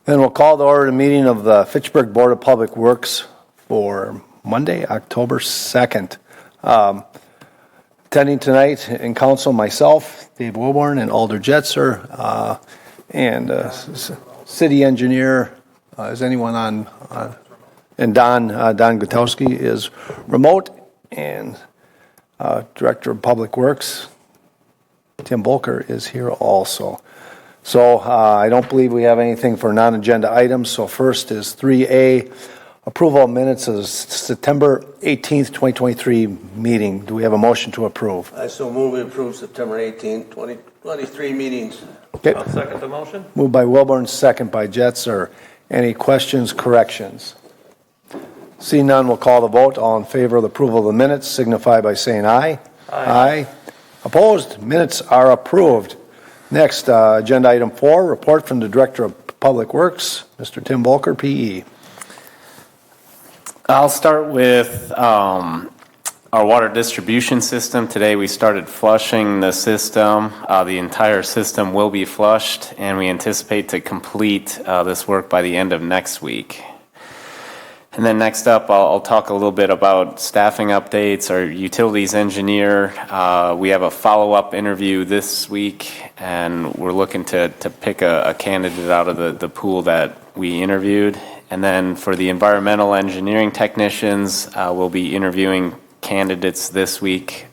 Then we'll call to order the meeting of the Fitchburg Board of Public Works for Monday, October 2nd. Attending tonight in council, myself, Dave Wilborn, and Alder Jetzer, and city engineer, is anyone on? And Don Gutowski is remote, and Director of Public Works, Tim Bolker, is here also. So I don't believe we have anything for non-agenda items. So first is 3A, approval of minutes of the September 18th, 2023 meeting. Do we have a motion to approve? I so move we approve September 18th, 2023 meetings. Okay. I'll second the motion. Moved by Wilburn, second by Jetzer. Any questions, corrections? Seeing none, we'll call the vote. All in favor of the approval of the minutes signify by saying aye. Aye. Opposed? Minutes are approved. Next, agenda item 4, report from the Director of Public Works, Mr. Tim Bolker, PE. I'll start with our water distribution system. Today we started flushing the system. The entire system will be flushed, and we anticipate to complete this work by the end of next week. And then next up, I'll talk a little bit about staffing updates. Our utilities engineer, we have a follow-up interview this week, and we're looking to pick a candidate out of the pool that we interviewed. And then for the environmental engineering technicians, we'll be interviewing candidates this week.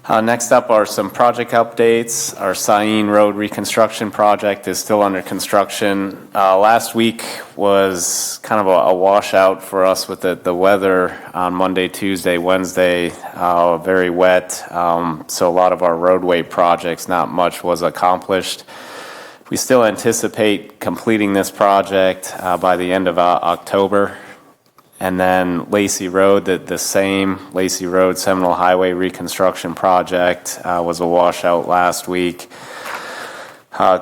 Next up are some project updates. Our Sain Road reconstruction project is still under construction. Last week was kind of a washout for us with the weather on Monday, Tuesday, Wednesday, very wet. So a lot of our roadway projects, not much was accomplished. We still anticipate completing this project by the end of October. And then Lacey Road, the same Lacey Road Seminole Highway reconstruction project was a washout last week.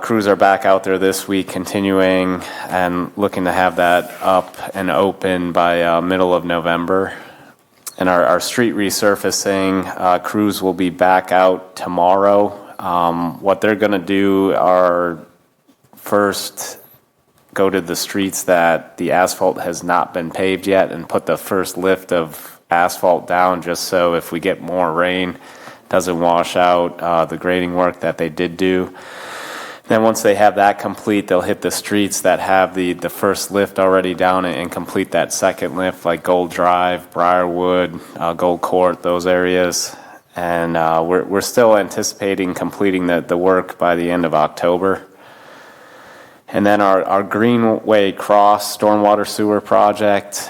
Crews are back out there this week continuing and looking to have that up and open by middle of November. And our street resurfacing crews will be back out tomorrow. What they're going to do are first go to the streets that the asphalt has not been paved yet and put the first lift of asphalt down, just so if we get more rain, it doesn't wash out the grading work that they did do. Then once they have that complete, they'll hit the streets that have the first lift already down and complete that second lift, like Gold Drive, Briarwood, Gold Court, those areas. And we're still anticipating completing the work by the end of October. And then our Greenway Cross stormwater sewer project,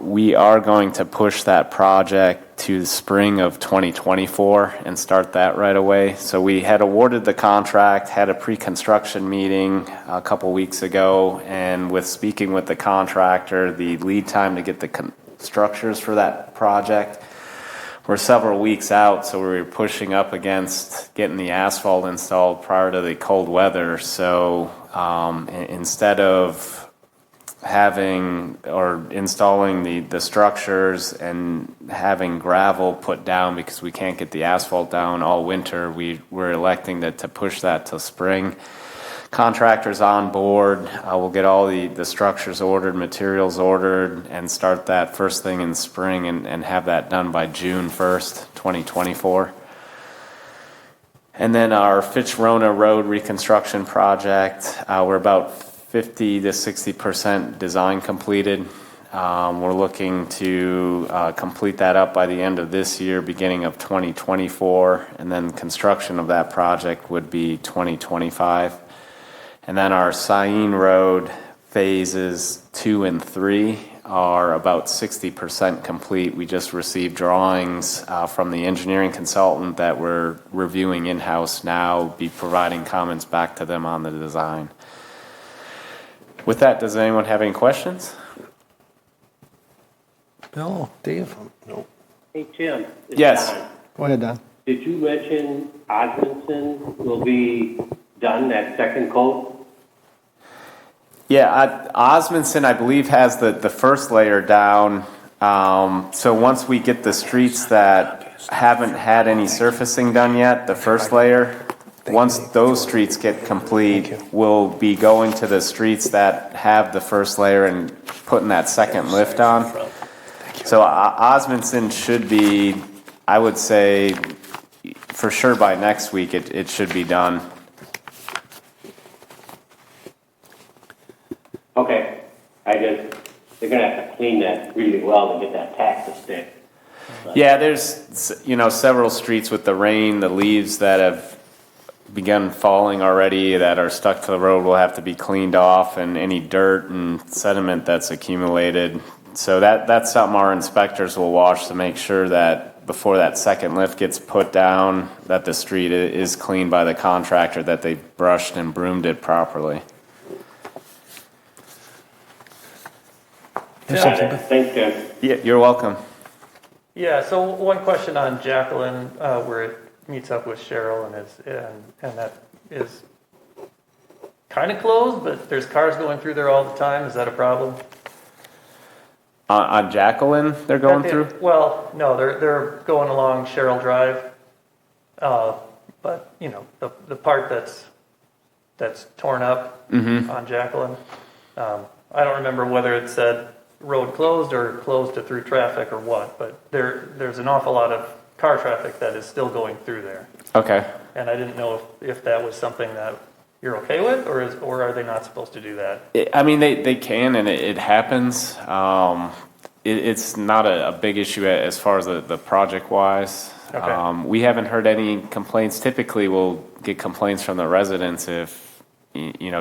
we are going to push that project to the spring of 2024 and start that right away. So we had awarded the contract, had a pre-construction meeting a couple weeks ago, and with speaking with the contractor, the lead time to get the structures for that project we're several weeks out, so we were pushing up against getting the asphalt installed prior to the cold weather. So instead of having or installing the structures and having gravel put down because we can't get the asphalt down all winter, we're electing to push that till spring. Contractors on board. We'll get all the structures ordered, materials ordered, and start that first thing in spring and have that done by June 1st, 2024. And then our Fitchburg Road reconstruction project, we're about 50 to 60% design completed. We're looking to complete that up by the end of this year, beginning of 2024, and then construction of that project would be 2025. And then our Sain Road phases 2 and 3 are about 60% complete. We just received drawings from the engineering consultant that we're reviewing in-house now, be providing comments back to them on the design. With that, does anyone have any questions? Bill, Dave? No. Hey, Tim. Yes. Don. Go ahead, Don. Did you mention Osmondson will be done, that second coat? Yeah, Osmondson, I believe, has the first layer down. So once we get the streets that haven't had any surfacing done yet, the first layer, Once those streets get complete, we'll be going to the streets that have the first layer and putting that second lift on. So Osmondson should be, I would say, for sure by next week, it should be done. Okay, they're gonna have to clean that really well to get that tack to stick. Yeah, there's, several streets with the rain, the leaves that have begun falling already that are stuck to the road will have to be cleaned off, and any dirt and sediment that's accumulated. So that's something our inspectors will watch to make sure that before that second lift gets put down, that the street is cleaned by the contractor, that they brushed and broomed it properly. Thanks, Tim. Yeah, you're welcome. Yeah, so one question on Jacqueline, where it meets up with Cheryl and that is kind of closed, but there's cars going through there all the time. Is that a problem? On Jacqueline, they're going through? Well, no, they're going along Cheryl Drive. But the part that's torn up on Jacqueline. I don't remember whether it said road closed or closed to through traffic or what, but there's an awful lot of car traffic that is still going through there. Okay. And I didn't know if that was something that you're okay with, or are they not supposed to do that? They can, and it happens. It's not a big issue as far as the project wise. Okay. We haven't heard any complaints. Typically, we'll get complaints from the residents if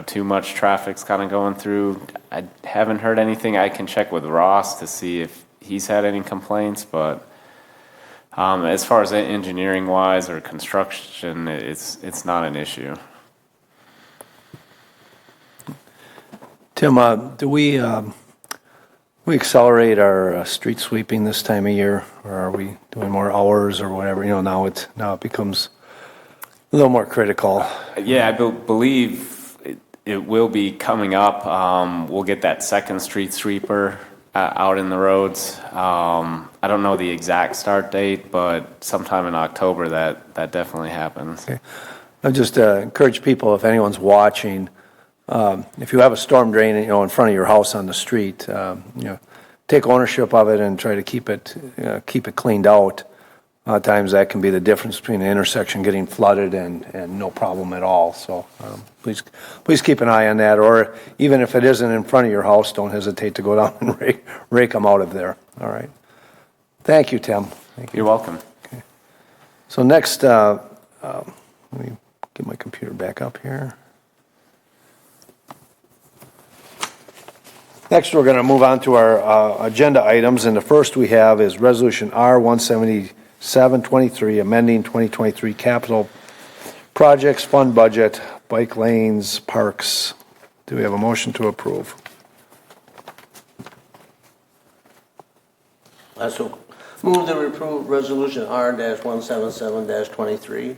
too much traffic's kind of going through. I haven't heard anything. I can check with Ross to see if he's had any complaints, but as far as engineering wise or construction, it's not an issue. Tim, do we accelerate our street sweeping this time of year, or are we doing more hours or whatever? Now it becomes a little more critical. Yeah, I believe it will be coming up. We'll get that second street sweeper out in the roads. I don't know the exact start date, but sometime in October that definitely happens. Okay. I just encourage people, if anyone's watching, if you have a storm drain, in front of your house on the street, take ownership of it and try to keep it cleaned out. A lot of times that can be the difference between an intersection getting flooded and no problem at all. So please keep an eye on that. Or even if it isn't in front of your house, don't hesitate to go down and rake them out of there. All right. Thank you, Tim. Thank you. You're welcome. Okay. So next, let me get my computer back up here. Next, we're going to move on to our agenda items, and the first we have is Resolution R-177-23, amending 2023 capital projects fund budget, bike lanes, parks. Do we have a motion to approve? So move to approve Resolution R-177-23.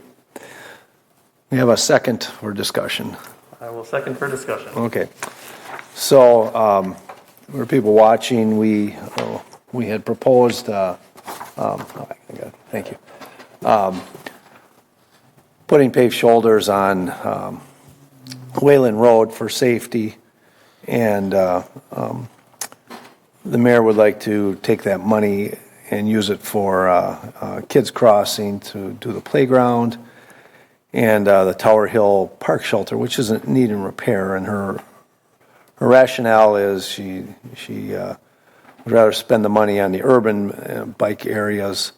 We have a second for discussion. I will second for discussion. Okay. So, for people watching, we had proposed, thank you, putting paved shoulders on Wayland Road for safety, and the mayor would like to take that money and use it for kids crossing to do the playground and the Tower Hill Park Shelter, which is needing repair, and her rationale is she would rather spend the money on the urban bike areas,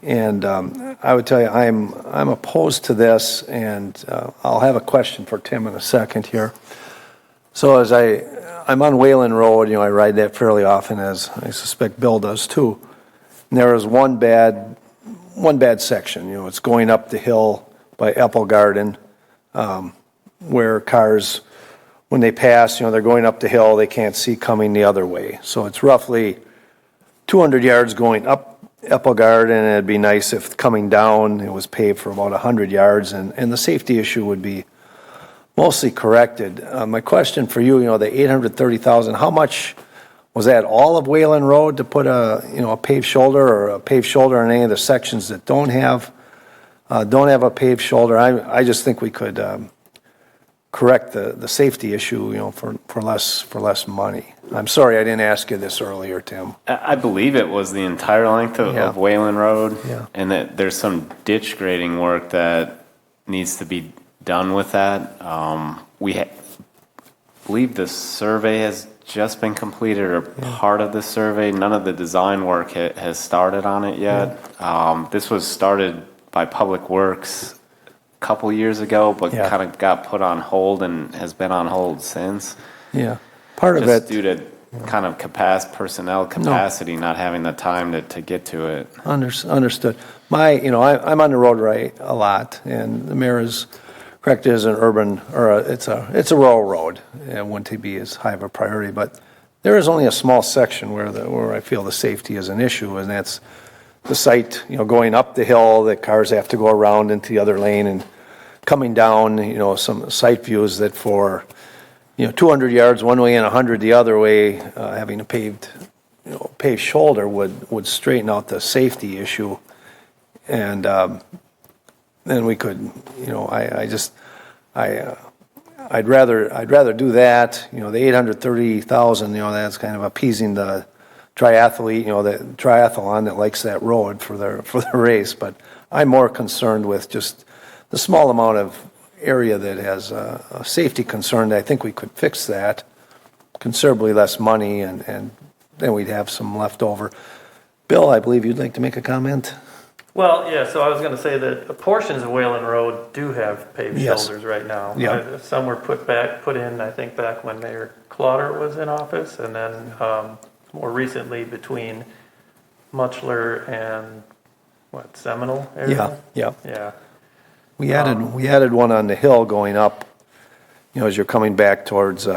and I would tell you I'm opposed to this, and I'll have a question for Tim in a second here. So as I'm on Wayland Road, I ride that fairly often, as I suspect Bill does too. And there is one bad section. It's going up the hill by Apple Garden, where cars, when they pass, they're going up the hill, they can't see coming the other way. So it's roughly 200 yards going up Apple Garden, and it'd be nice if coming down it was paved for about 100 yards, and the safety issue would be mostly corrected. My question for you, the $830,000, how much was that, all of Wayland Road to put a paved shoulder, or a paved shoulder on any of the sections that don't have don't have a paved shoulder. I just think we could correct the safety issue, for less money. I'm sorry I didn't ask you this earlier, Tim. I believe it was the entire length Yeah. of Wayland Road. Yeah. And that there's some ditch grading work that needs to be done with that. Believe the survey has just been completed, or part of the survey. None of the design work has started on it yet. This was started by Public Works a couple years ago, but Yeah. kind of got put on hold and has been on hold since. Yeah. Part of Just it, due to kind of personnel capacity, not having the time to get to it. understood. I'm on the road a lot, and the mayor is correct, it is an urban, or it's a rural road. It wouldn't be as high of a priority, but there is only a small section where I feel the safety is an issue, and that's the site, going up the hill, that cars have to go around into the other lane, and coming down, some site views that for 200 yards one way and 100 the other way, having a paved shoulder would straighten out the safety issue. And then we could, I'd rather do that. The 830,000, that's kind of appeasing the triathlete, the triathlon that likes that road for the race. But I'm more concerned with just the small amount of area that has a safety concern. I think we could fix that, considerably less money, and then we'd have some left over. Bill, I believe you'd like to make a comment? Well, yeah, so I was gonna say that portions of Wayland Road do have paved Yes. shoulders right now. Yeah. Some were put in, I think, back when Mayor Clotter was in office, and then more recently between Muchler and, Seminole area? Yeah. Yeah. We added one on the hill going up, as you're coming back towards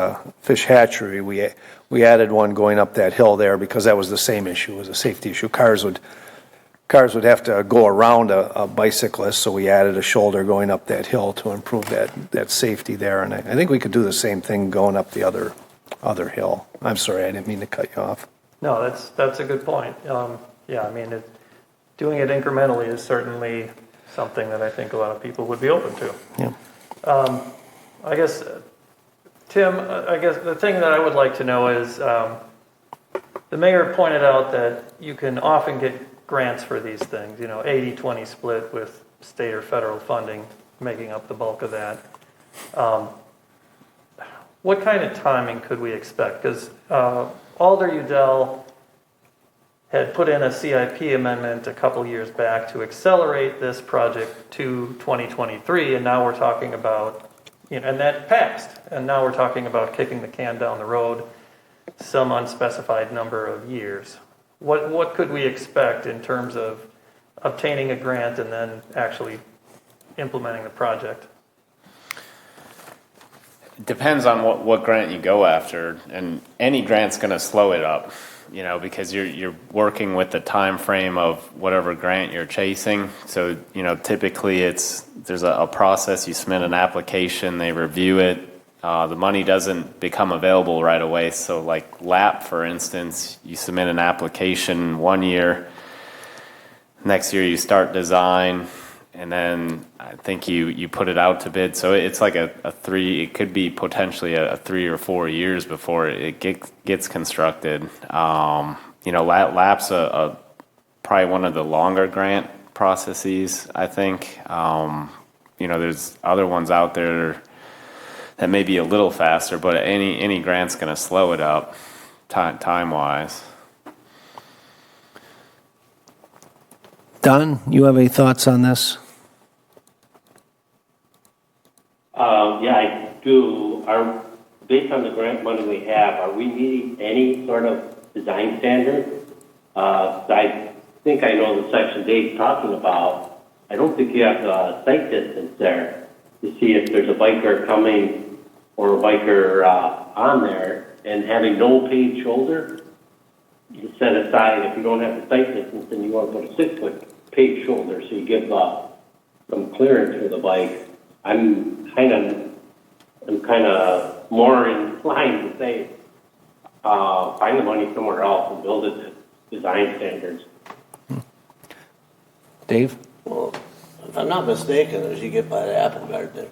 Fish Hatchery. We added one going up that hill there because that was the same issue, it was a safety issue. Cars would have to go around a bicyclist, so we added a shoulder going up that hill to improve that safety there. And I think we could do the same thing going up the other hill. I'm sorry, I didn't mean to cut you off. No, that's a good point. Doing it incrementally is certainly something that I think a lot of people would be open to. Yeah. I guess, Tim, the thing that I would like to know is, the mayor pointed out that you can often get grants for these things, 80-20 split with state or federal funding making up the bulk of that. What kind of timing could we expect? Because Alder Udell had put in a CIP amendment a couple years back to accelerate this project to 2023, and now we're talking about, and that passed, and now we're talking about kicking the can down the road some unspecified number of years. What could we expect in terms of obtaining a grant and then actually implementing the project? It depends on what grant you go after, and any grant's going to slow it up, because you're working with the time frame of whatever grant you're chasing. So, typically there's a process. You submit an application, they review it. The money doesn't become available right away. So like LAP, for instance, you submit an application 1 year, next year you start design, and then I think you put it out to bid. So it's like it could be potentially a 3 or 4 years before it gets constructed. LAP's probably one of the longer grant processes, I think. There's other ones out there that may be a little faster, but any grant's going to slow it up time-wise. Don, you have any thoughts on this? Yeah, I do. Based on the grant money we have, are we meeting any sort of design standard? I think I know the section Dave's talking about. I don't think you have the sight distance there to see if there's a biker coming or a biker on there, and having no paved shoulder, you set aside, if you don't have the sight distance, then you want to put a 6-foot paved shoulder so you give some clearance for the bike. I'm kind of more inclined to say find the money somewhere else and build it to design standards. Dave? Well, if I'm not mistaken, as you get by the apple garden,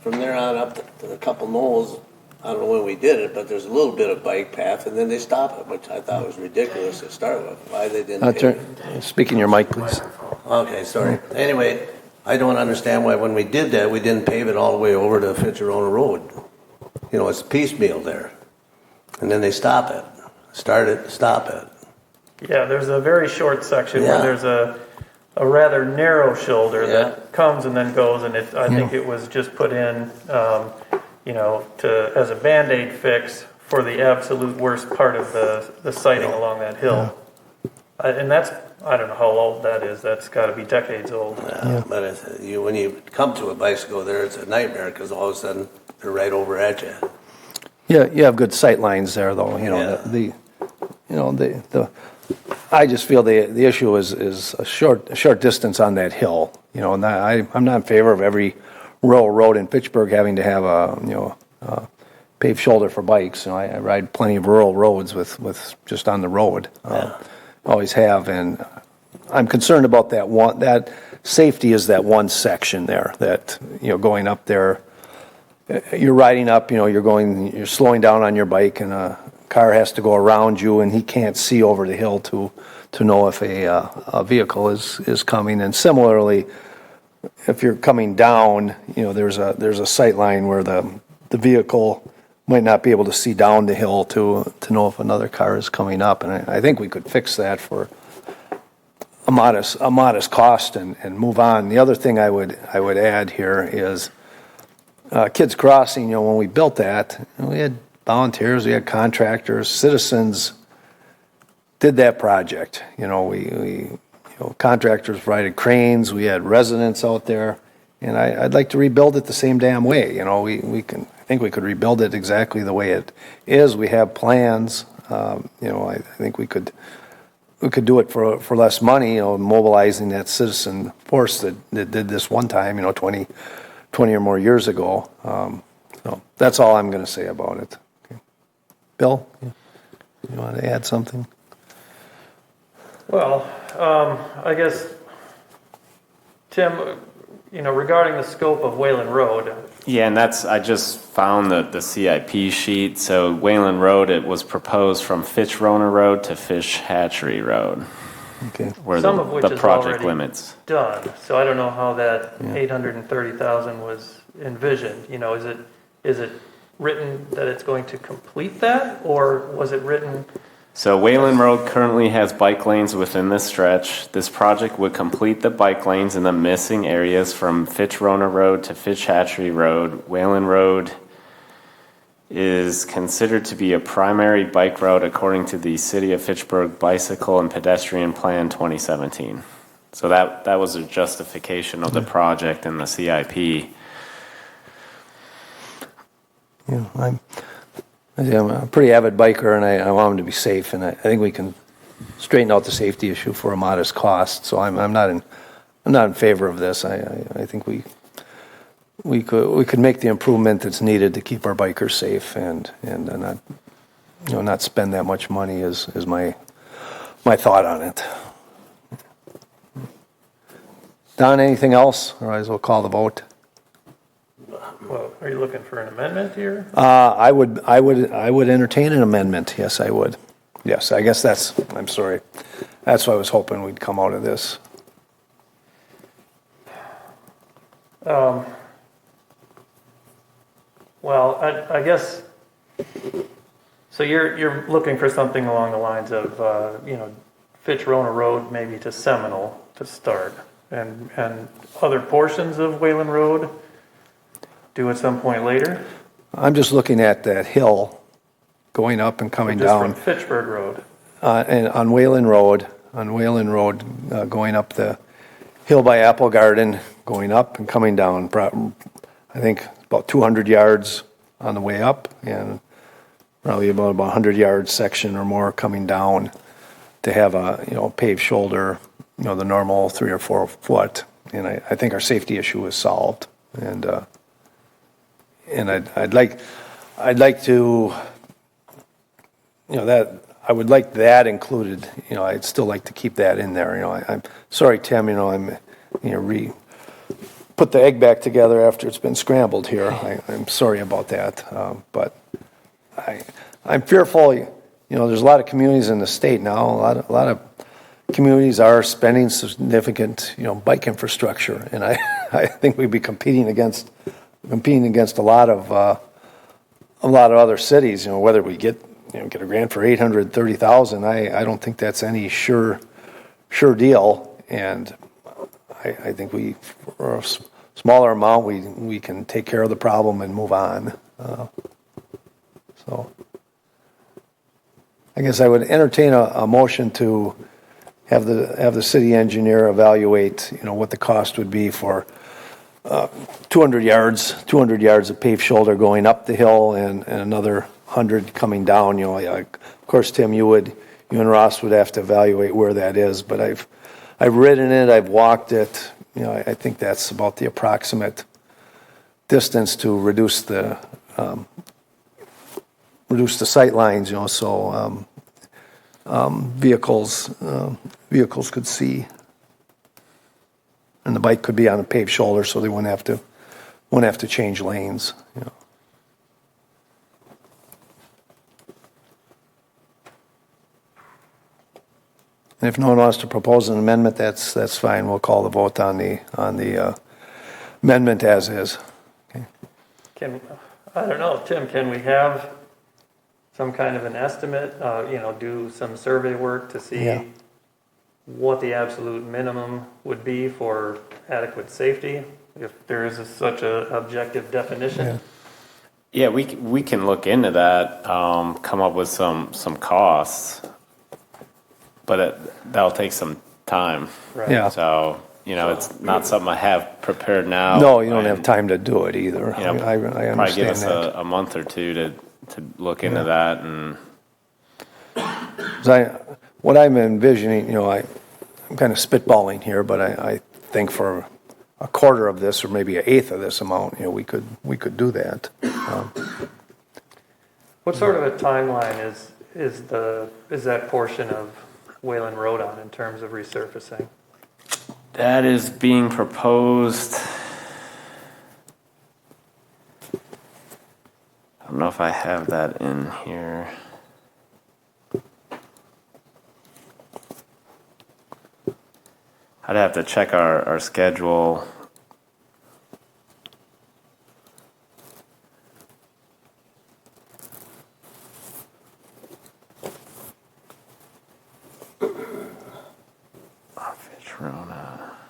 from there on up to a couple knolls, I don't know when we did it, but there's a little bit of bike path, and then they stop it, which I thought was ridiculous to start with. Why they didn't pave it. Speak in your mic, please. Okay, sorry. Anyway, I don't understand why when we did that, we didn't pave it all the way over to Fitchburg Road. You know, it's piecemeal there. And then they stop it. Start it, stop it. Yeah, there's a very short section Yeah. where there's a rather narrow shoulder Yeah. that comes and then goes, and I think it was just put in, as a Band-Aid fix for the absolute worst part of the sighting along that hill. And that's, I don't know how old that is. That's got to be decades old. But when you come to a bicycle there, it's a nightmare because all of a sudden they're right over at you. Yeah, you have good sight lines there, though. I just feel the issue is a short distance on that hill. You know, and I'm not in favor of every rural road in Fitchburg having to have a paved shoulder for bikes. You know, I ride plenty of rural roads with just on the road. Always have, and I'm concerned about that one. That safety is that one section there. That going up there, you're riding up. You're slowing down on your bike, and a car has to go around you, and he can't see over the hill to know if a vehicle is coming. And similarly, if you're coming down, there's a sight line where the vehicle might not be able to see down the hill to know if another car is coming up. And I think we could fix that for a modest cost and move on. The other thing I would add here is Kids Crossing. When we built that, we had volunteers, we had contractors, citizens did that project. We contractors provided cranes, we had residents out there, and I'd like to rebuild it the same damn way. I think we could rebuild it exactly the way it is. We have plans. I think we could do it for less money. Mobilizing that citizen force that did this one time. 20 or more years ago. So that's all I'm going to say about it. Okay. Bill, you want to add something? Well, I guess, Tim, regarding the scope of Wayland Road. Yeah, and I just found the CIP sheet. So Wayland Road, it was proposed from Fitch-Rona Road to Fish Hatchery Road. Okay. Where Some of which the is project already limits. done. So I don't know how that 830,000 was envisioned. Is it written that it's going to complete that, or was it written? So Wayland Road currently has bike lanes within this stretch. This project would complete the bike lanes in the missing areas from Fitch-Rona Road to Fish Hatchery Road. Wayland Road is considered to be a primary bike route according to the City of Fitchburg Bicycle and Pedestrian Plan 2017. So that was a justification of the project and the CIP. I'm a pretty avid biker, and I want them to be safe, and I think we can straighten out the safety issue for a modest cost. So I'm not in favor of this. I think we could make the improvement that's needed to keep our bikers safe and not spend that much money is my thought on it. Don, anything else? Otherwise, we'll call the vote. Well, are you looking for an amendment here? I would entertain an amendment. Yes, I would. Yes, I guess I'm sorry. That's what I was hoping we'd come out of this. Well, I guess, so you're looking for something along the lines of, Fitch-Rona Road maybe to Seminole to start, and other portions of Wayland Road do at some point later? I'm just looking at that hill going up and coming Just down. from Fitchburg Road? And on Wayland Road, going up the hill by Apple Garden, going up and coming down. I think about 200 yards on the way up, and probably about 100 yards section or more coming down to have a paved shoulder, the normal 3 or 4 foot. And I think our safety issue is solved. And I'd like to, that I would like that included. I'd still like to keep that in there. I'm sorry, Tim. I'm put the egg back together after it's been scrambled here. I'm sorry about that, but I'm fearful. There's a lot of communities in the state now. A lot of communities are spending significant, bike infrastructure, and I think we'd be competing against a lot of other cities. Whether we get a grant for $830,000, I don't think that's any sure deal, and I think for a smaller amount, we can take care of the problem and move on. So I guess I would entertain a motion to have the city engineer evaluate, what the cost would be for 200 yards of paved shoulder going up the hill and another 100 coming down. Of course, Tim, you and Ross would have to evaluate where that is, but I've ridden it, I've walked it. I think that's about the approximate distance to reduce the sight lines. So vehicles could see, and the bike could be on a paved shoulder, so they wouldn't have to change lanes. And if no one wants to propose an amendment, that's fine. We'll call the vote on the amendment as is. Okay. I don't know, Tim, can we have some kind of an estimate, do some survey work to see what the absolute minimum would be for adequate safety, if there is such an objective definition? Yeah, we can look into that, come up with some costs, but that'll take some time. Right. Yeah. So, it's not something I have prepared now. No, you don't have time to do it either. I Probably understand give us that. a month or two to look into that. And What I'm envisioning, I'm kind of spitballing here, but I think for a quarter of this or maybe an eighth of this amount, we could do that. What sort of a timeline is that portion of Wayland Road on in terms of resurfacing? that is being proposed. I don't know if I have that in here. I'd have to check our schedule.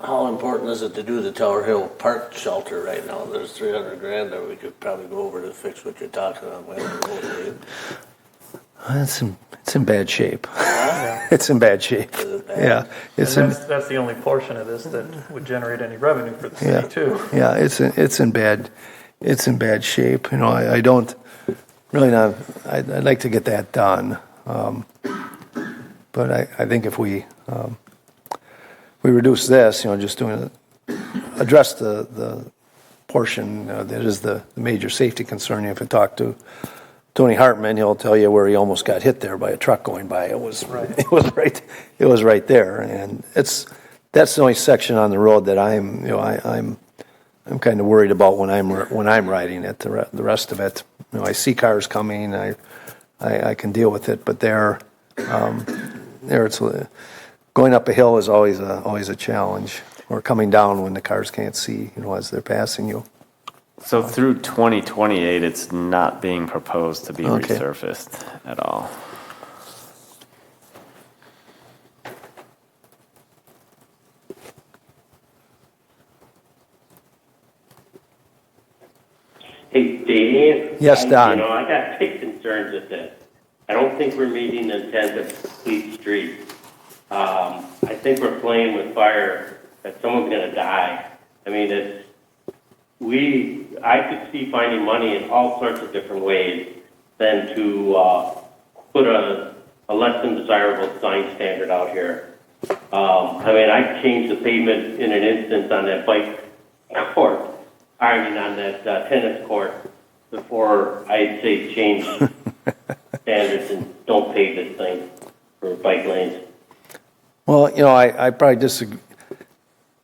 How important is it to do the Tower Hill Park shelter right now? There's $300,000 that we could probably go over to fix what you're talking about. It's in bad shape. It's in bad shape. Yeah, That's the only portion of this that would generate any revenue for the city too. Yeah, it's in bad shape. I don't really not. I'd like to get that done, but I think if we reduce this, just address the portion that is the major safety concern. If you talk to Tony Hartman, he'll tell you where he almost got hit there by a truck going by. It was right there, and that's the only section on the road that I'm kind of worried about when I'm riding it. The rest of it, I see cars coming, I can deal with it, but there it's going up a hill is always a challenge, or coming down when the cars can't see, as they're passing you. So through 2028, it's not being proposed to be Okay. resurfaced at all. Hey, Dave? Yes, Don. I got big concerns with this. I don't think we're meeting the intent of complete streets. I think we're playing with fire, that someone's going to die. I mean, I could see finding money in all sorts of different ways than to put a less than desirable sign standard out here. I changed the pavement in an instance on that bike court, on that tennis court, before I'd say change standards and don't pave this thing for bike lanes. Well, I probably disagree.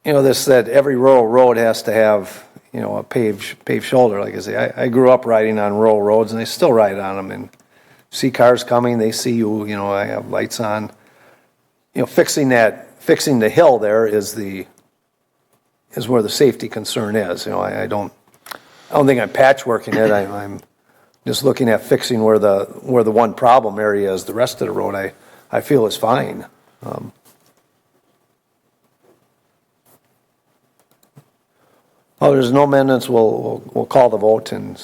that every rural road has to have, a paved shoulder. Like I say, I grew up riding on rural roads, and I still ride on them, and see cars coming, they see you, I have lights on. Fixing the hill there is where the safety concern is. I don't think I'm patchworking it. I'm just looking at fixing where the one problem area is. The rest of the road, I feel is fine. There's no amendments. We'll call the vote, and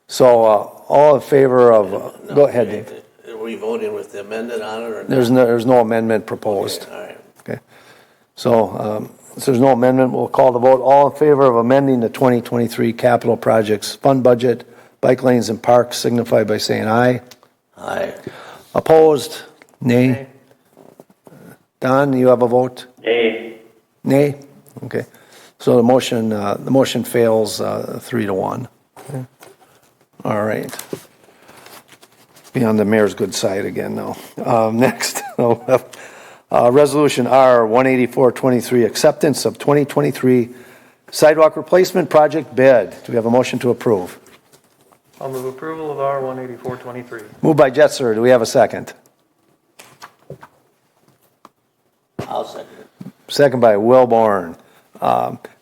so all in favor of. Go ahead, Dave. Are we voting with the amended on it or not? There's no amendment proposed. Okay, all right. Okay. So since there's no amendment, we'll call the vote. All in favor of amending the 2023 capital projects fund budget, bike lanes and parks, signify by saying aye. Aye. Opposed? Nay. Nay. Don, you have a vote? Nay. Nay? Okay. So the motion fails 3-1. Okay. All right. Be on the mayor's good side again now. Next, Resolution R 18423, acceptance of 2023 sidewalk replacement project bid. Do we have a motion to approve? I'll move approval of R 18423. Moved by Jetser. Do we have a second? I'll second it. Second by Wilborn.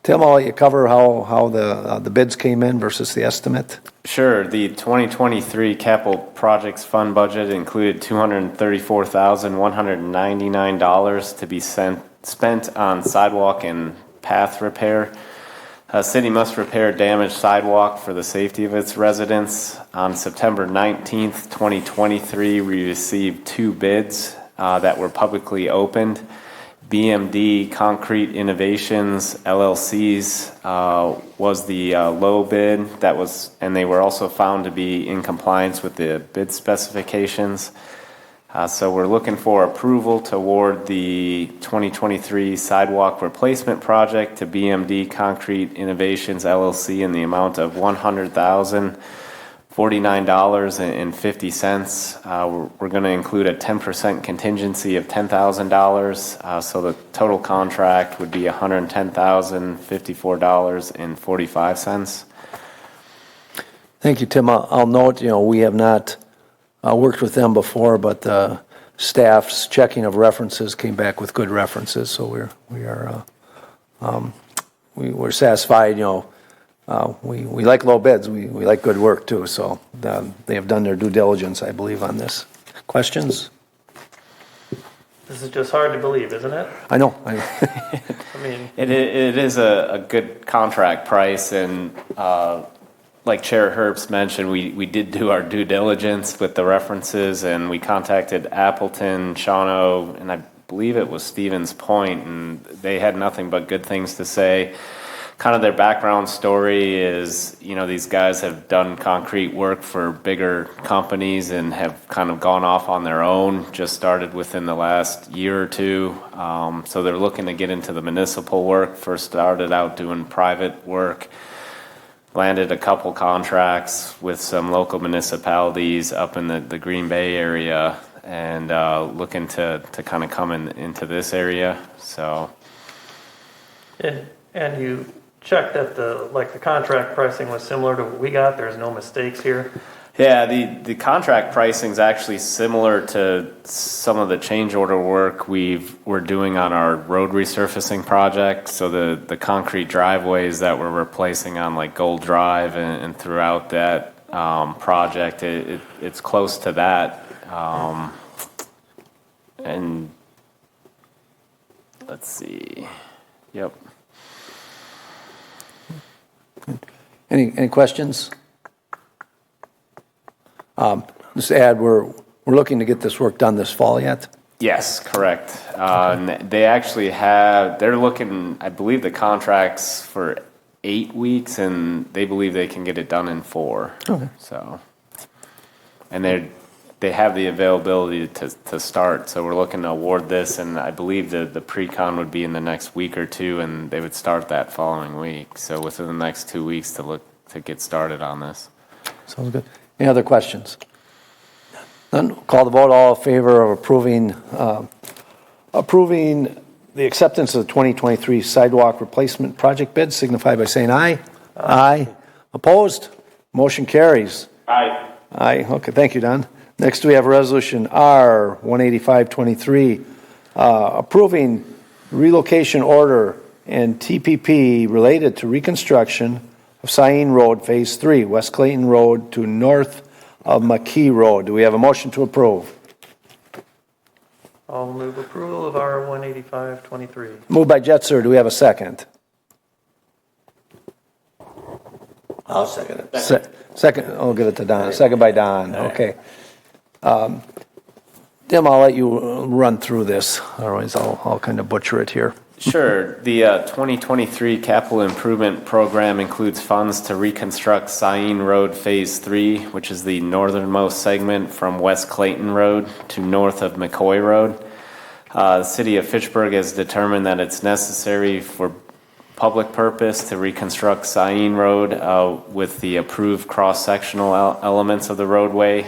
Tim, I'll let you cover how the bids came in versus the estimate. Sure. The 2023 capital projects fund budget included $234,199 to be spent on sidewalk and path repair. City must repair damaged sidewalk for the safety of its residents. On September 19th, 2023, we received 2 bids that were publicly opened. BMD Concrete Innovations LLC's was the low bid and they were also found to be in compliance with the bid specifications. So we're looking for approval to award the 2023 sidewalk replacement project to BMD Concrete Innovations LLC in the amount of $100,049.50. We're going to include a 10% contingency of $10,000. So the total contract would be $110,054.45. Thank you, Tim. I'll note, we have not worked with them before, but staff's checking of references came back with good references, so we're satisfied. We like low bids. We like good work too. So they have done their due diligence, I believe, on this. Questions? This is just hard to believe, isn't it? I know. I mean, It is a good contract price, and like Chair Herbst mentioned, we did do our due diligence with the references, and we contacted Appleton, Shawano, and I believe it was Stevens Point, and they had nothing but good things to say. Kind of their background story is, these guys have done concrete work for bigger companies and have kind of gone off on their own, just started within the last year or two. So they're looking to get into the municipal work. First started out doing private work. Landed a couple contracts with some local municipalities up in the Green Bay area, and looking to kind of come into this area. So, and you checked that the contract pricing was similar to what we got. There's no mistakes here. yeah, the contract pricing is actually similar to some of the change order work we're doing on our road resurfacing project. So the concrete driveways that we're replacing on like Gold Drive and throughout that project, it's close to that. And let's see. Yep. Any questions? Just to add, we're looking to get this work done this fall yet. Yes, correct. And they're looking, I believe the contract's for 8 weeks, and they believe they can get it done in 4. Okay. So, and they have the availability to start, so we're looking to award this, and I believe the pre-con would be in the next week or 2, and they would start that following week. So within the next 2 weeks to get started on this. Sounds good. Any other questions? None. Call the vote. All in favor of approving the acceptance of the 2023 sidewalk replacement project bid, signify by saying aye. Aye. Opposed? Motion carries. Aye. Aye. Okay, thank you, Don. Next, we have Resolution R 18523, approving relocation order and TPP related to reconstruction of Sain Road Phase 3, West Clayton Road to north of McKee Road. Do we have a motion to approve? I'll move approval of R 18523. Moved by Jetser. Do we have a second? I'll second it. Second, I'll give it to Don. Second by Don. Okay. Tim, I'll let you run through this, otherwise I'll kind of butcher it here. Sure. The 2023 capital improvement program includes funds to reconstruct Sain Road Phase 3, which is the northernmost segment from West Clayton Road to north of McCoy Road. The city of Fitchburg has determined that it's necessary for public purpose to reconstruct Sain Road with the approved cross-sectional elements of the roadway.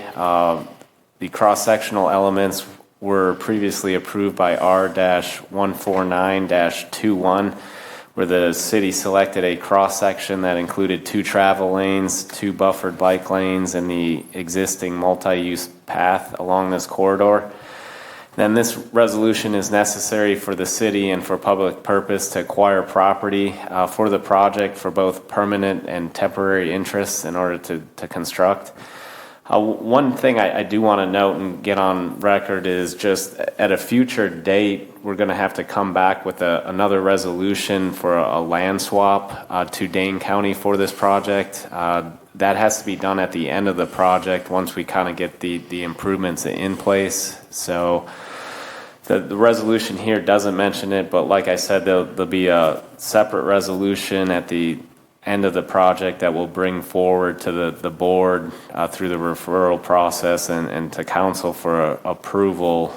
The cross-sectional elements were previously approved by R-149-21, where the city selected a cross-section that included 2 travel lanes, 2 buffered bike lanes, and the existing multi-use path along this corridor. Then this resolution is necessary for the city and for public purpose to acquire property for the project for both permanent and temporary interests in order to construct. One thing I do want to note and get on record is just at a future date, we're going to have to come back with another resolution for a land swap to Dane County for this project. That has to be done at the end of the project once we kind of get the improvements in place. So the resolution here doesn't mention it, but like I said, there'll be a separate resolution at the end of the project that will bring forward to the board through the referral process and to council for approval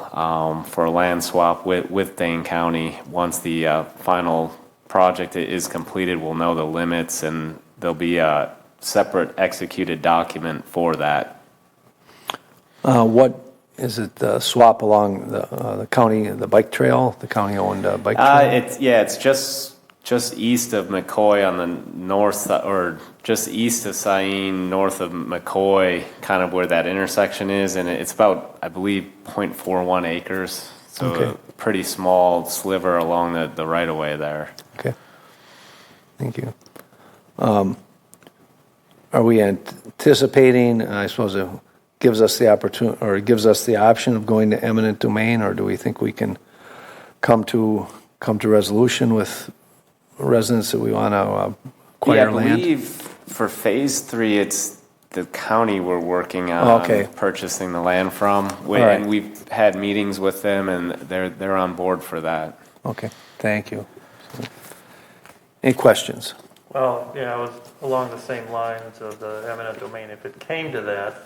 for a land swap with Dane County. Once the final project is completed, we'll know the limits and there'll be a separate executed document for that. What is it, swap along the county, the bike trail, the county-owned bike trail? It's just east of McCoy on the north, or just east of Sain, north of McCoy, kind of where that intersection is, and it's about, I believe, 0.41 acres, so Okay. a pretty small sliver along the right-of-way there. Okay. Thank you. Are we anticipating, I suppose it gives us the opportunity, or it gives us the option of going to eminent domain, or do we think we can come to resolution with residents that we want to acquire land? I believe for Phase 3, it's the county we're working on purchasing the land from. And we've had meetings with them, and they're on board for that. Okay, thank you. Any questions? Well, yeah, I was along the same lines of the eminent domain. If it came to that,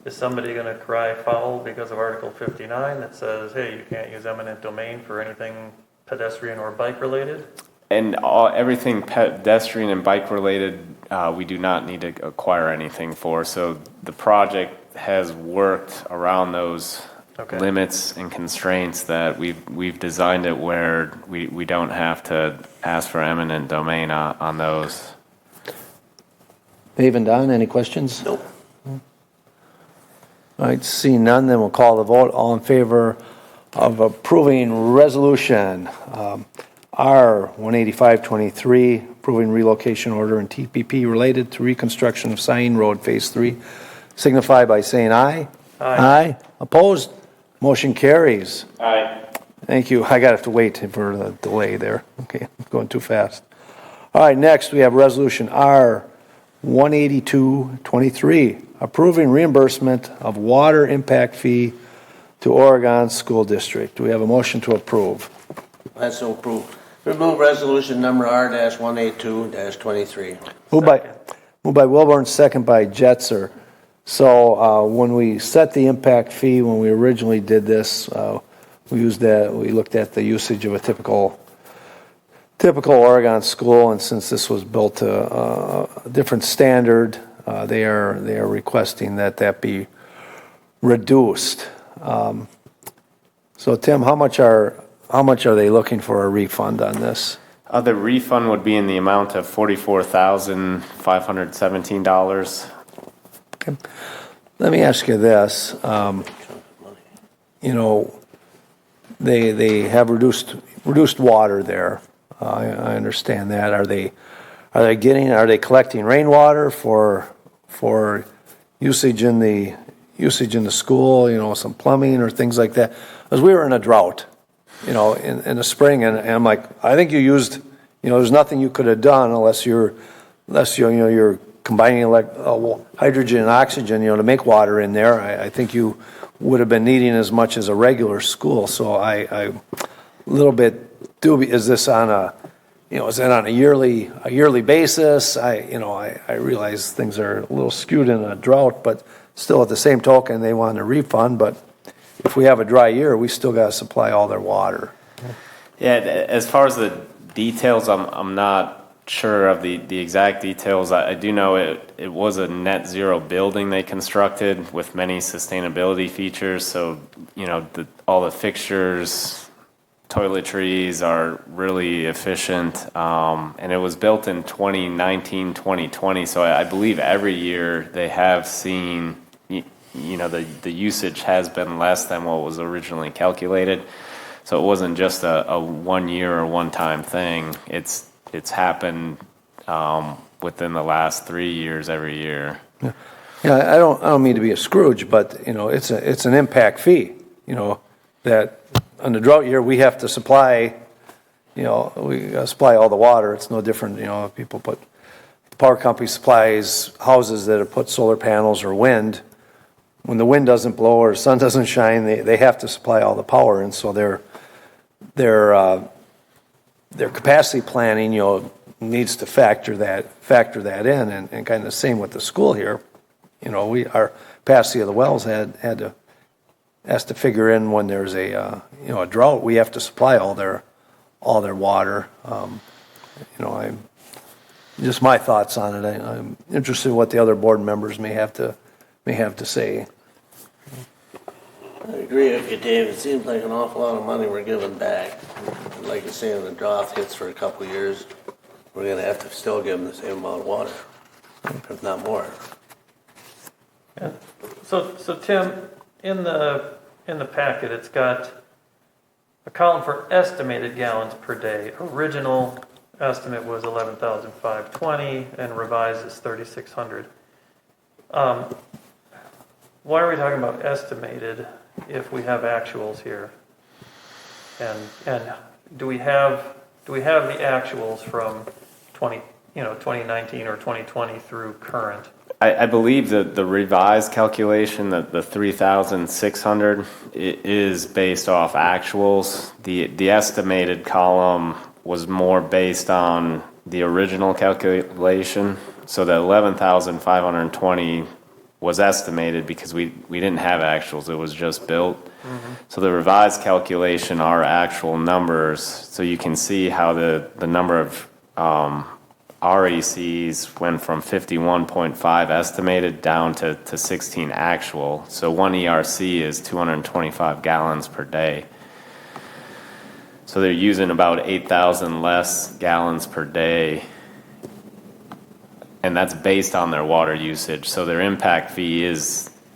is somebody going to cry foul because of Article 59 that says, hey, you can't use eminent domain for anything pedestrian or bike related? And everything pedestrian and bike related, we do not need to acquire anything for. So the project has worked around those limits and constraints that we've designed it where we don't have to ask for eminent domain on those. Dave and Don, any questions? Nope. All right, seeing none, then we'll call the vote. All in favor of approving resolution R 18523, approving relocation order and TPP related to reconstruction of Sain Road Phase 3, signify by saying aye. Aye. Opposed? Motion carries. Aye. Thank you. I have to wait for the delay there. Okay, going too fast. All right, next we have resolution R 18223, approving reimbursement of water impact fee to Oregon School District. Do we have a motion to approve? That's so approved. Remove resolution number R-182-23. Moved by Wilburn, second by Jetser. So when we set the impact fee, when we originally did this, we looked at the usage of a typical Oregon school, and since this was built to a different standard, they are requesting that be reduced. So Tim, how much are how much are they looking for a refund on this? The refund would be in the amount of $44,517. Okay. Let me ask you this. You know, they have reduced water there. I understand that. Are they collecting rainwater for usage in the school? You know, some plumbing or things like that. Because we were in a drought, you know, in the spring, and I'm like, I think you used, you know, there's nothing you could have done unless you're combining hydrogen and oxygen, you know, to make water in there. I think you would have been needing as much as a regular school. So I a little bit dubious. Is this on a, you know, is that on a yearly basis? I realize things are a little skewed in a drought, but still at the same token, they want a refund. But if we have a dry year, we still got to supply all their water. Yeah, as far as the details, I'm not sure of the exact details. I do know it was a net zero building they constructed with many sustainability features. So, you know, all the fixtures, toiletries are really efficient. And it was built in 2019, 2020. So I believe every year they have seen, you know, the usage has been less than what was originally calculated. So it wasn't just a 1 year or one time thing. It's happened within the last 3 years every year. Yeah, I don't mean to be a Scrooge, but you know, it's an impact fee. You know, that on the drought year we have to supply. You know, we supply all the water. It's no different. You know, the power company supplies houses that have put solar panels or wind. When the wind doesn't blow or the sun doesn't shine, they have to supply all the power, and so their capacity planning, you know, needs to factor that in, and kind of the same with the school here. You know, our capacity of the wells has to figure in when there's a drought. We have to supply all their water. You know, just my thoughts on it. I'm interested in what the other board members may have to say. I agree with you, Dave. It seems like an awful lot of money we're giving back. Like you say, when the drought hits for a couple of years, we're going to have to still give them the same amount of water, if not more. Yeah. So Tim, in the packet, it's got a column for estimated gallons per day. Original estimate was 11,520, and revised is 3,600. Why are we talking about estimated if we have actuals here? And do we have the actuals from 2019 or 2020 through current? I believe that the revised calculation, the 3,600, is based off actuals. The estimated column was more based on the original calculation. So the 11,520 was estimated because we didn't have actuals. It was just built. Mm-hmm. So the revised calculation are actual numbers. So you can see how the number of RECs went from 51.5 estimated down to 16 actual. So one ERC is 225 gallons per day. So they're using about 8,000 less gallons per day. And that's based on their water usage. So their impact fee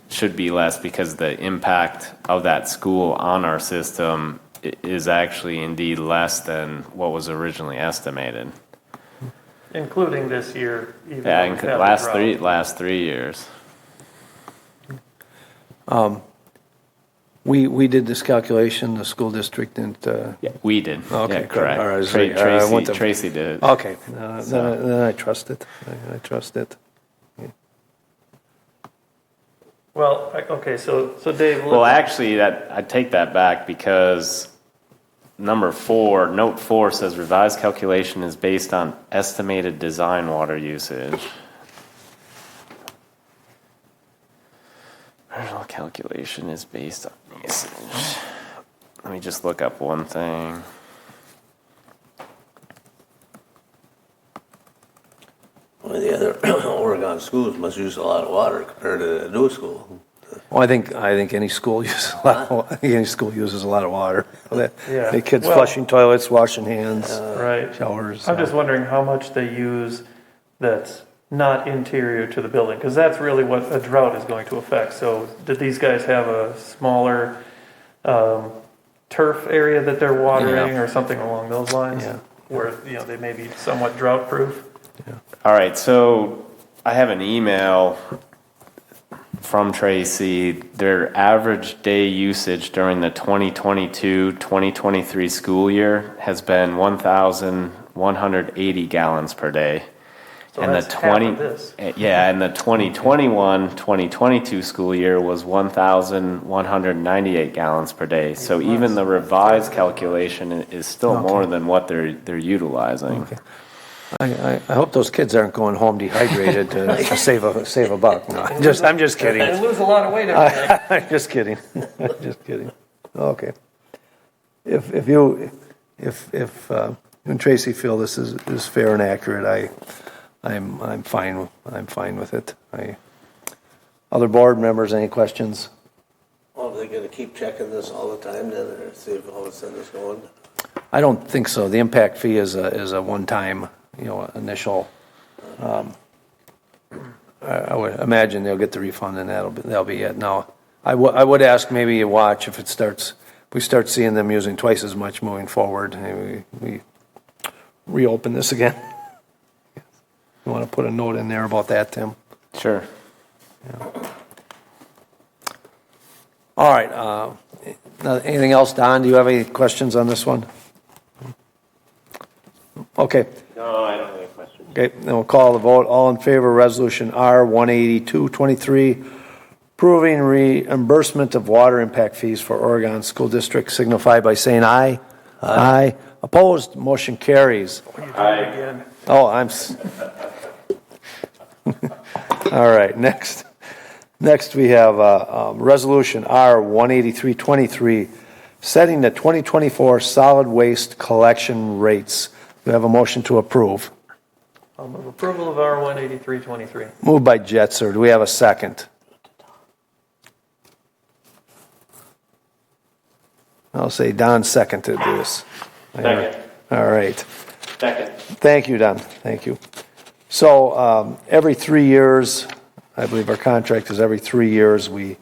should be less because the impact of that school on our system is actually indeed less than what was originally estimated. Including this year, even yeah, last 3 years. We did this calculation. The school district didn't. Yeah, we did. Okay, yeah, correct. All right, Tracy did it. Okay, then I trust it. I trust it. Yeah. Well, okay, so Dave. Well, actually, I take that back because note 4 says revised calculation is based on estimated design water usage. Original calculation is based on usage. Let me just look up one thing. Well, the other Oregon schools must use a lot of water compared to the new school. Well, I think any school uses a lot. I think any school uses a lot of water. Yeah. The kids Well- flushing toilets, washing hands, Right. showers. I'm just wondering how much they use that's not interior to the building, because that's really what a drought is going to affect. So did these guys have a smaller turf area that they're watering or something along those lines? Yeah. Where, they may be somewhat drought proof? All right, so I have an email from Tracy. Their average day usage during the 2022-2023 school year has been 1,180 gallons per day. So And that's the half of this. Yeah, and the 2021-2022 school year was 1,198 gallons per day. So even the revised calculation is still more than what they're utilizing. Okay. I hope those kids aren't going home dehydrated to save a buck. No, I'm just kidding. They lose a lot of weight every day. I'm just kidding. Just kidding. Okay. If you and Tracy feel this is fair and accurate, I'm fine with it. Other board members, any questions? Well, are they gonna keep checking this all the time then, or see if all of a sudden it's going? I don't think so. The impact fee is a one-time, initial. I would imagine they'll get the refund and that'll be it. Now, I would ask maybe you watch if we start seeing them using twice as much moving forward, maybe we reopen this again. You want to put a note in there about that, Tim? Sure. All right. Anything else, Don? Do you have any questions on this one? Okay. No, I don't have any questions. Okay, then we'll call the vote. All in favor of Resolution R 18223, approving reimbursement of water impact fees for Oregon School District, signify by saying aye. Aye. Opposed? Motion carries. Aye. Oh, all right, next we have Resolution R 18323, setting the 2024 solid waste collection rates. We have a motion to approve. I'll move approval of R18323. Moved by Jetser. Do we have a second? I'll say Don seconded this. Second. All right. Second. Thank you, Don. Thank you. So every 3 years, I believe our contract is every 3 years, we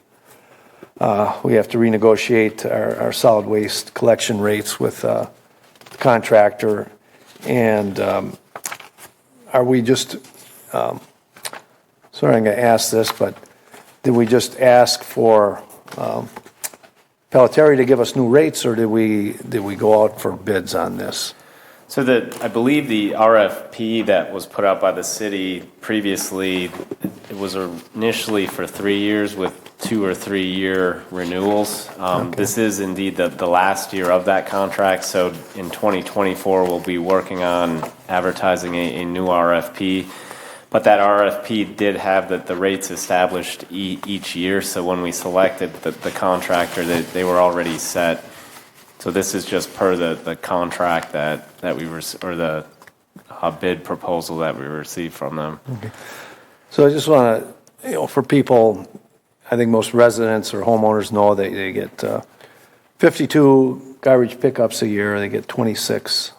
have to renegotiate our solid waste collection rates with the contractor. And are we just, sorry, I'm going to ask this, but did we just ask for Pelletieri to give us new rates, or did we go out for bids on this? So I believe the RFP that was put out by the city previously, it was initially for 3 years with 2 or 3 year renewals. This is indeed the last year of that contract. So in 2024, we'll be working on advertising a new RFP. But that RFP did have the rates established each year. So when we selected the contractor, they were already set. So this is just per the contract that we or the bid proposal that we received from them. Okay. So I just want to, for people, I think most residents or homeowners know that they get 52 garbage pickups a year. They get 26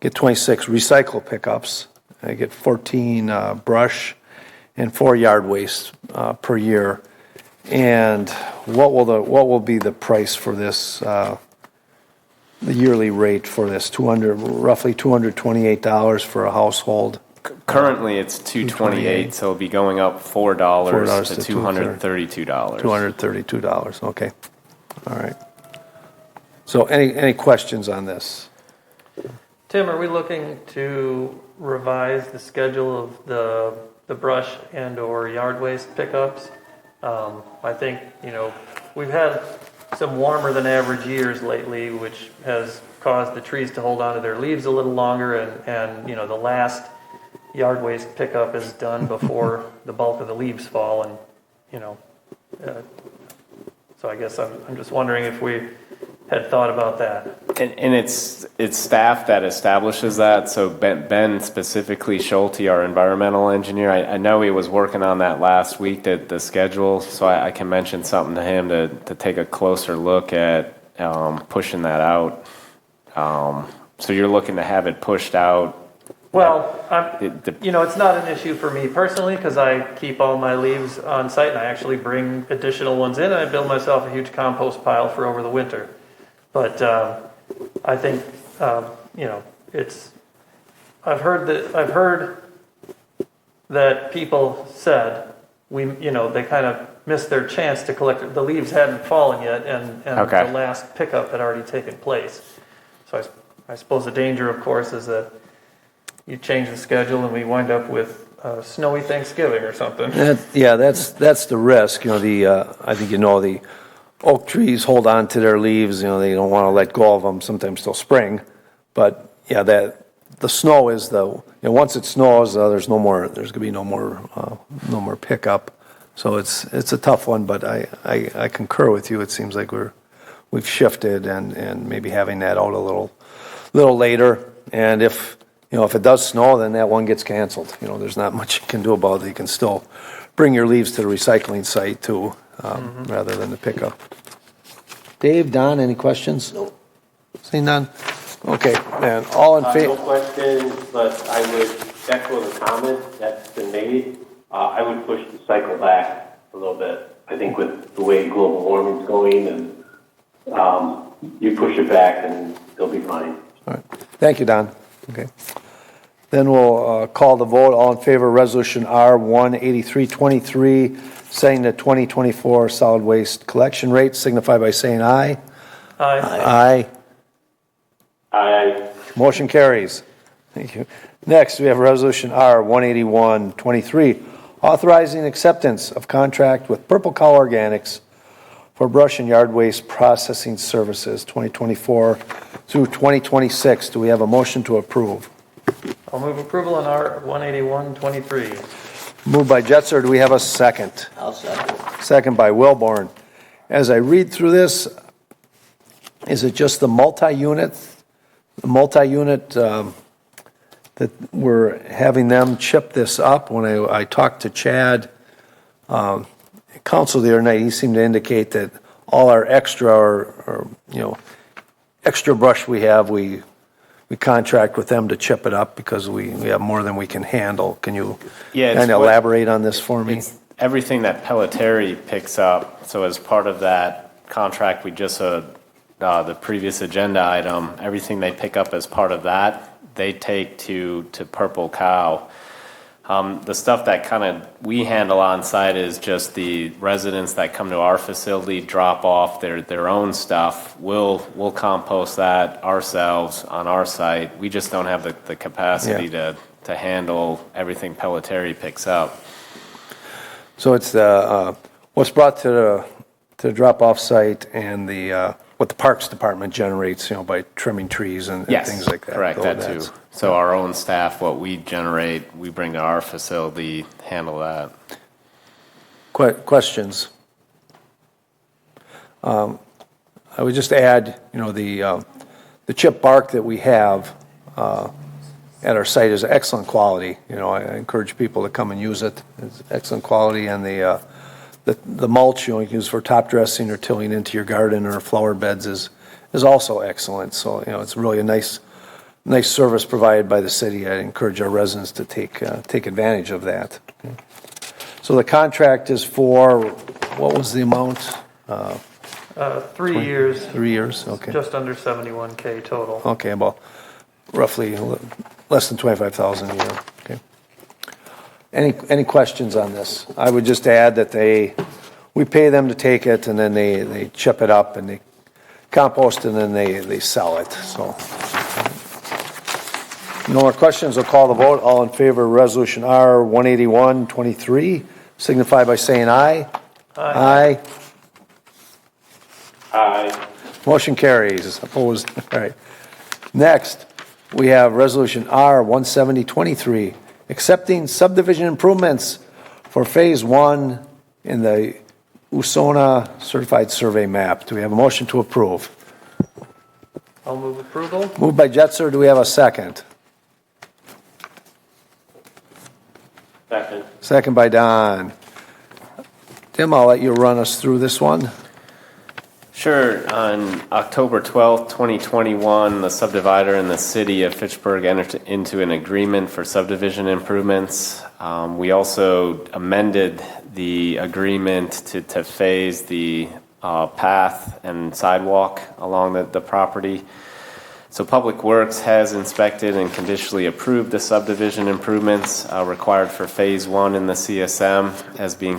recycle pickups. They get 14 brush and 4 yard waste per year. And what will be the price for this? The yearly rate for this roughly $228 for a household. Currently, it's $228, so it'll be going up $4 to $232. $232. Okay, all right. So any questions on this? Tim, are we looking to revise the schedule of the brush and or yard waste pickups? I think, we've had some warmer than average years lately, which has caused the trees to hold on to their leaves a little longer, and the last yard waste pickup is done before the bulk of the leaves fall, and so I guess I'm just wondering if we had thought about that. And it's staff that establishes that. So Ben specifically, Schulte, our environmental engineer, I know he was working on that last week, the schedule. So I can mention something to him to take a closer look at pushing that out. So you're looking to have it pushed out. Well, The- it's not an issue for me personally because I keep all my leaves on site and I actually bring additional ones in and I build myself a huge compost pile for over the winter. But I think, I've heard that people said they kind of missed their chance to collect it. The leaves hadn't fallen yet and Okay. the last pickup had already taken place. So I suppose the danger, of course, is that you change the schedule and we wind up with snowy Thanksgiving or something. That's the risk. I think the oak trees hold on to their leaves. They don't want to let go of them sometimes till spring. But the snow is once it snows, there's no more. There's going to be no more pickup. So it's a tough one. But I concur with you. It seems like we've shifted and maybe having that out a little later. And if it does snow, then that one gets canceled. There's not much you can do about it. You can still bring your leaves to the recycling site too, rather than the pickup. Dave, Don, any questions? No. Seeing none? Okay, and all in No favor? questions, but I would echo the comment that's been made. I would push the cycle back a little bit. I think with the way global warming's going and you push it back and they'll be fine. All right. Thank you, Don. Okay. Then we'll call the vote. All in favor of Resolution R-18323, setting the 2024 solid waste collection rate, signify by saying aye. Aye. I Motion carries. Thank you. Next, we have Resolution R-18123, authorizing acceptance of contract with Purple Cow Organics for brush and yard waste processing services 2024 through 2026. Do we have a motion to approve? I'll move approval on R-18123. Moved by Jetser. Do we have a second? I'll second. Second by Wilborn. As I read through this, is it just the multi-unit that we're having them chip this up? When I talked to Chad, council the other night, he seemed to indicate that all our extra extra brush we have, we contract with them to chip it up because we have more than we can handle. Can you kind of elaborate on this for me? It's everything that Pelletary picks up. So as part of that contract, we just the previous agenda item, everything they pick up as part of that, they take to Purple Cow. The stuff that we handle on site is just the residents that come to our facility, drop off their own stuff. We'll compost that ourselves on our site. We just don't have the capacity to handle everything Pelletary picks up. So it's what's brought to the drop-off site and what the Parks Department generates, by trimming trees and things like that. Correct, that too. So our own staff, what we generate, we bring to our facility, handle that. Questions? I would just add, the chip bark that we have at our site is excellent quality. I encourage people to come and use it. It's excellent quality, and the mulch you can use for top dressing or tilling into your garden or flower beds is also excellent. So it's really a nice service provided by the city. I encourage our residents to take advantage of that. Okay. So the contract is for, what was the amount? 3 years. 3 years. Okay. Just under 71K total. Okay, about roughly less than 25,000 a year. Okay. Any questions on this? I would just add that we pay them to take it, and then they chip it up and they compost it, and then they sell it. So, no more questions. I'll call the vote. All in favor of Resolution R-18123, signify by saying aye. Aye. Aye. Motion carries. Opposed? All right. Next, we have Resolution R-17023, accepting subdivision improvements for Phase 1 in the USONA Certified Survey Map. Do we have a motion to approve? I'll move approval. Moved by Jetser. Do we have a second? Second. Second by Don. Tim, I'll let you run us through this one. Sure. On October 12th, 2021, the subdivider and the city of Fitchburg entered into an agreement for subdivision improvements. We also amended the agreement to phase the path and sidewalk along the property. So Public Works has inspected and conditionally approved the subdivision improvements required for Phase 1 in the CSM as being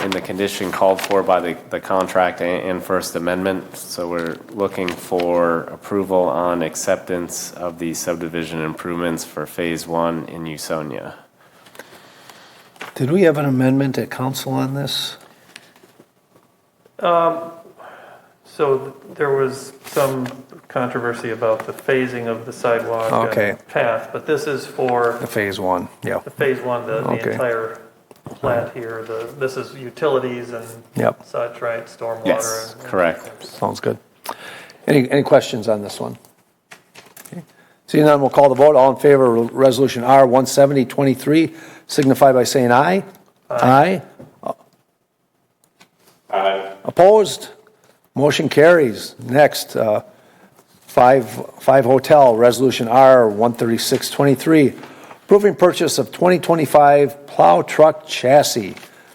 in the condition called for by the contract and First Amendment. So we're looking for approval on acceptance of the subdivision improvements for Phase 1 in Usonia. Did we have an amendment at council on this? So there was some controversy about the phasing of the sidewalk Okay. and path, but this is for The phase 1, yeah. the phase one, the Okay. entire plat here. This is utilities and Yep. such, right? Stormwater. Yes, and- correct. Sounds good. Any questions on this one? Okay. Seeing none, we'll call the vote. All in favor of Resolution R 170-23, signify by saying aye. Aye. Aye. Opposed? Motion carries. Next, five Hotel, Resolution R 136-23, approving purchase of 2025 plow truck chassis.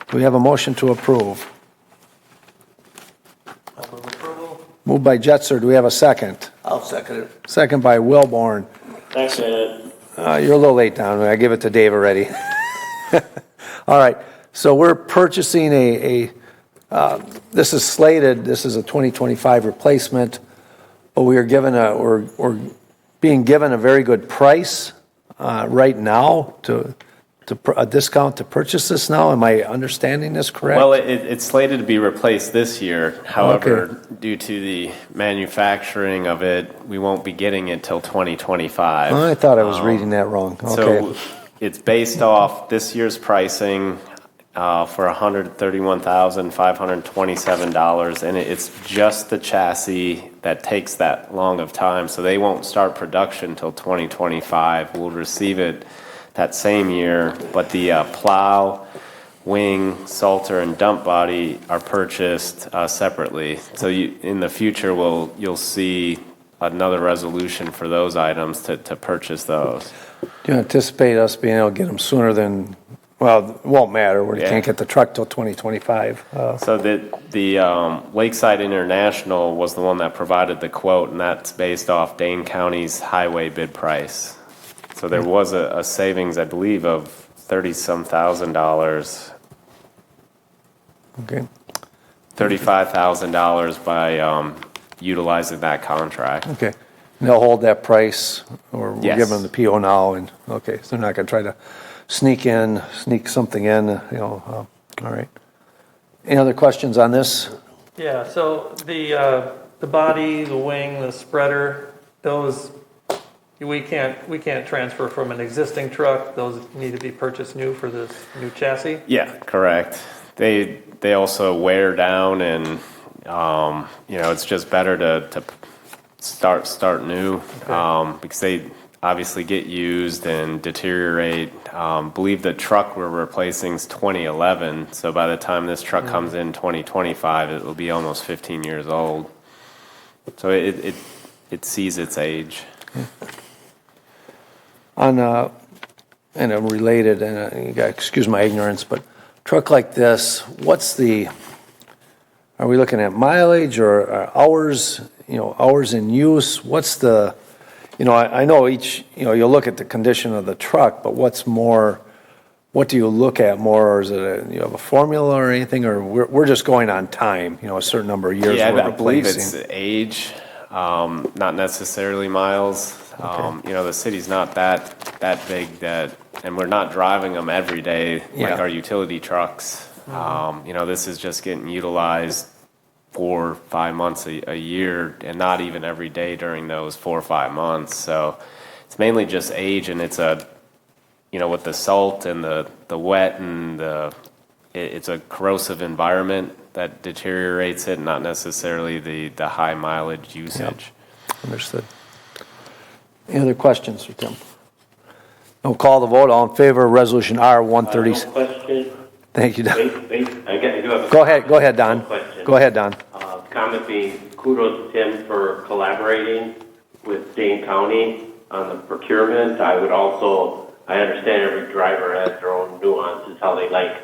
Do we have a motion to approve? I'll move approval. Moved by Jetser. Do we have a second? I'll second it. Second by Wilborn. Second. You're a little late, Don. I give it to Dave already. All right. So we're purchasing this is slated, this is a 2025 replacement, but we're being given a very good price right now to a discount to purchase this now. Am I understanding this correct? Well, it's slated to be replaced this year. However, due to the manufacturing of it, we won't be getting it till 2025. I thought I was reading that wrong. Okay. So it's based off this year's pricing for $131,527, and it's just the chassis that takes that long of time. So they won't start production till 2025. We'll receive it that same year, but the plow, wing, salter, and dump body are purchased separately. So in the future, you'll see another resolution for those items to purchase those. Do you anticipate us being able to get them sooner than, well, it won't matter. We can't get the truck till 2025. So the Lakeside International was the one that provided the quote, and that's based off Dane County's highway bid price. So there was a savings, I believe, of $30-some thousand, Okay. $35,000 by utilizing that contract. Okay. And they'll hold that price, or we'll Yes. give them the PO now, and, okay, so they're not gonna try to sneak something in, all right. Any other questions on this? Yeah, so the body, the wing, the spreader, those, we can't transfer from an existing truck. Those need to be purchased new for this new chassis. Yeah, correct. They also wear down, and it's just better to start new because they obviously get used and deteriorate. Believe the truck we're replacing is 2011, so by the time this truck comes in 2025, it will be almost 15 years old. So it sees its age. On and a related, and you got excuse my ignorance, but truck like this, are we looking at mileage or hours? Hours in use. What's the? I know each. You'll look at the condition of the truck, but what's more? What do you look at more? Or is it you have a formula or anything, or we're just going on time? A certain number of years. Yeah, we're I believe it's replacing. age, not necessarily miles. Okay. The city's not that big and we're not driving them every day like our utility trucks. This is just getting utilized 4 or 5 months a year, and not even every day during those 4 or 5 months. So it's mainly just age, and it's with the salt and the wet and it's a corrosive environment that deteriorates it, not necessarily the high mileage usage. Understood. Any other questions for Tim? We'll call the vote. All in favor of Resolution R 130. No question. Thank you, Don. Wait, I do have a Go ahead, Don. question. Go ahead, Don. comment being kudos to Tim for collaborating with Dane County on the procurement. I understand every driver has their own nuances, how they like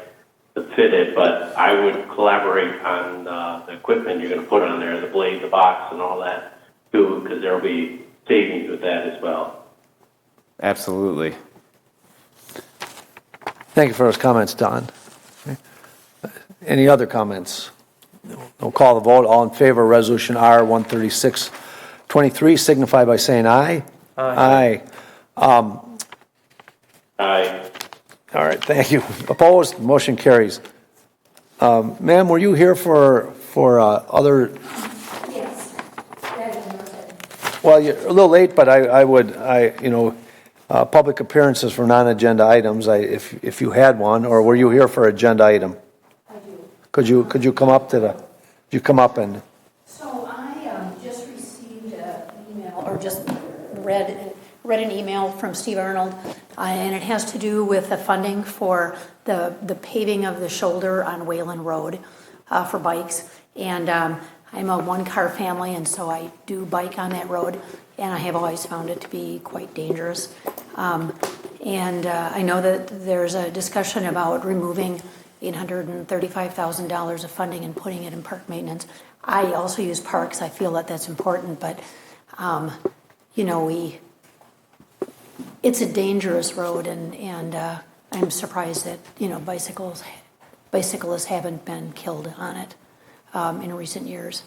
to fit it, but I would collaborate on the equipment you're going to put on there, the blade, the box, and all that too, because there'll be savings with that as well. Absolutely. Thank you for those comments, Don. Any other comments? We'll call the vote. All in favor of Resolution R 136-23, signify by saying aye. Aye. Aye. Aye. All right, thank you. Opposed? Motion carries. Ma'am, were you here for other? Yes. Well, you're a little late, but public appearances for non-agenda items, if you had one, or were you here for agenda item? I do. Could you come up and? So I just received an email, or just read an email from Steve Arnold, and it has to do with the funding for the paving of the shoulder on Wayland Road for bikes. And I'm a one-car family, and so I do bike on that road, and I have always found it to be quite dangerous. I know that there's a discussion about removing $835,000 of funding and putting it in park maintenance. I also use parks. I feel that that's important, but it's a dangerous road, and I'm surprised that bicyclists haven't been killed on it in recent years.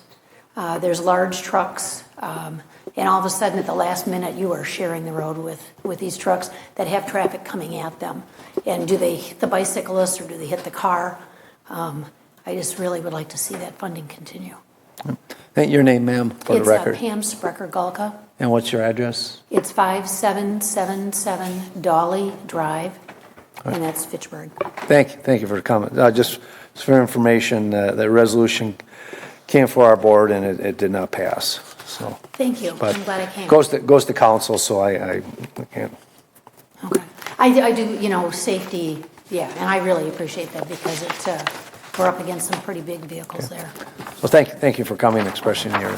There's large trucks, and all of a sudden at the last minute you are sharing the road with these trucks that have traffic coming at them. And do they hit the bicyclist or do they hit the car? I just really would like to see that funding continue. Your name, ma'am, for the record. It's Pam Sprecher-Gulka. And what's your address? It's 5777 Dolly Drive, and that's Fitchburg. Thank you for the comment. Just for information, the resolution came for our board and it did not pass. So, Thank you. but I'm glad I came. goes to council, so I can't. Okay. I do, safety, yeah, and I really appreciate that because we're up against some pretty big vehicles there. So thank you for coming and expressing your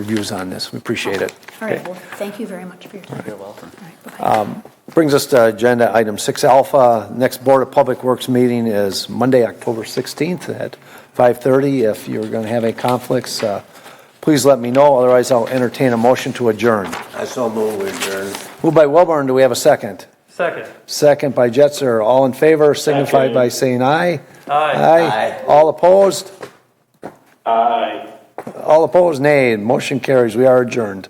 views on this. We appreciate it. All right, well, thank you very much for your time. You're welcome. All right, bye-bye. Brings us to agenda item 6 alpha. Next Board of Public Works meeting is Monday, October 16th at 5:30. If you're going to have any conflicts, please let me know. Otherwise, I'll entertain a motion to adjourn. I so move we adjourn. Moved by Wilburn. Do we have a second? Second. Second by Jetser. All in favor, signify by saying aye. Aye. Aye. All opposed? Aye. All opposed, nay. Motion carries. We are adjourned.